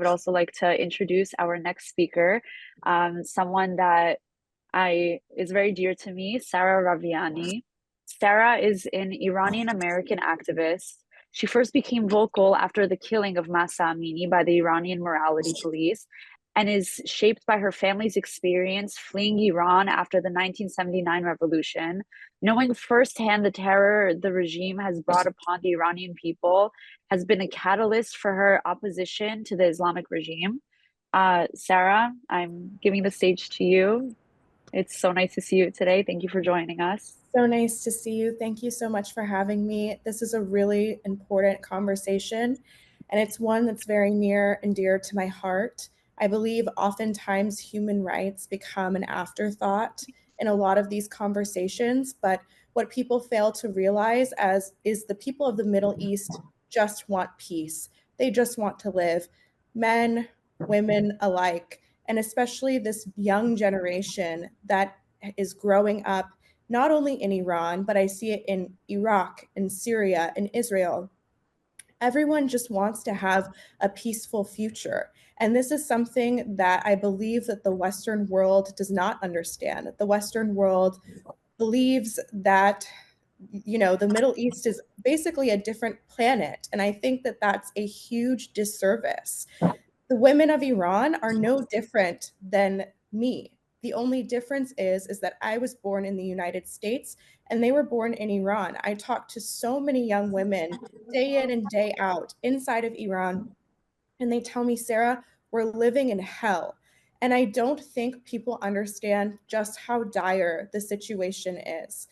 would also like to introduce our next speaker, someone that I is very dear to me, Sarah Raviani. Sarah is an Iranian American activist. She first became vocal after the killing of Mahsa Amini by the Iranian morality police and is shaped by her family's experience fleeing Iran after the 1979 revolution. Knowing firsthand the terror the regime has brought upon the Iranian people has been a catalyst for her opposition to the Islamic regime. Sarah, I'm giving the stage to you. It's so nice to see you today. Thank you for joining us. So nice to see you. Thank you so much for having me. This is a really important conversation, and it's one that's very near and dear to my heart. I believe oftentimes human rights become an afterthought in a lot of these conversations, but what people fail to realize is the people of the Middle East just want peace. They just want to live, men, women alike, and especially this young generation that is growing up not only in Iran, but I see it in Iraq, in Syria, in Israel. Everyone just wants to have a peaceful future. And this is something that I believe that the Western world does not understand. The Western world believes that the Middle East is basically a different planet. And I think that that's a huge disservice. The women of Iran are no different than me. The only difference is that I was born in the United States and they were born in Iran. I talked to so many young women day in and day out inside of Iran, and they tell me, Sarah, we're living in hell. And I don't think people understand just how dire the situation is.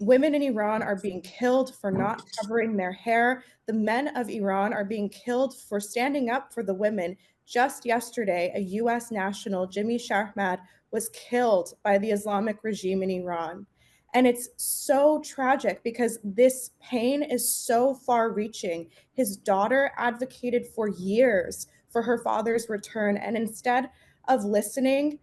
Women in Iran are being killed for not covering their hair. The men of Iran are being killed for standing up for the women. Just yesterday, a US national, Jimmy Shahmad, was killed by the Islamic regime in Iran. And it's so tragic because this pain is so far reaching. His daughter advocated for years for her father's return. And instead of listening,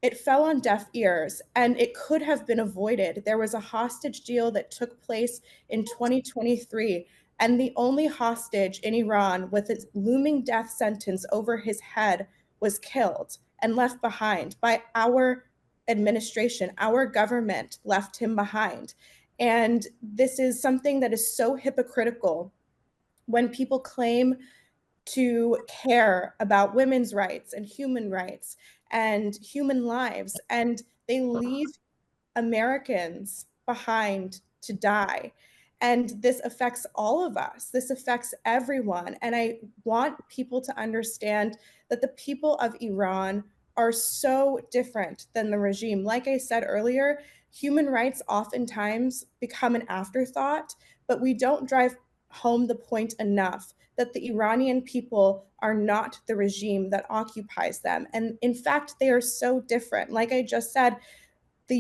it fell on deaf ears and it could have been avoided. There was a hostage deal that took place in 2023, and the only hostage in Iran with its looming death sentence over his head was killed and left behind by our administration. Our government left him behind. And this is something that is so hypocritical when people claim to care about women's rights and human rights and human lives, and they leave Americans behind to die. And this affects all of us. This affects everyone. And I want people to understand that the people of Iran are so different than the regime. Like I said earlier, human rights oftentimes become an afterthought, but we don't drive home the point enough that the Iranian people are not the regime that occupies them. And in fact, they are so different. Like I just said, the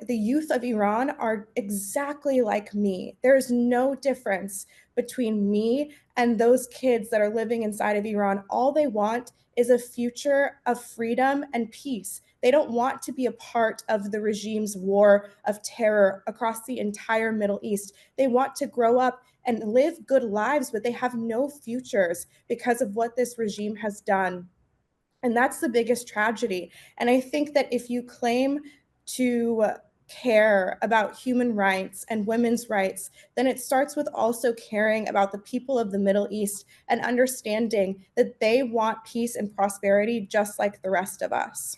youth of Iran are exactly like me. There's no difference between me and those kids that are living inside of Iran. All they want is a future of freedom and peace. They don't want to be a part of the regime's war of terror across the entire Middle East. They want to grow up and live good lives, but they have no futures because of what this regime has done. And that's the biggest tragedy. And I think that if you claim to care about human rights and women's rights, then it starts with also caring about the people of the Middle East and understanding that they want peace and prosperity just like the rest of us.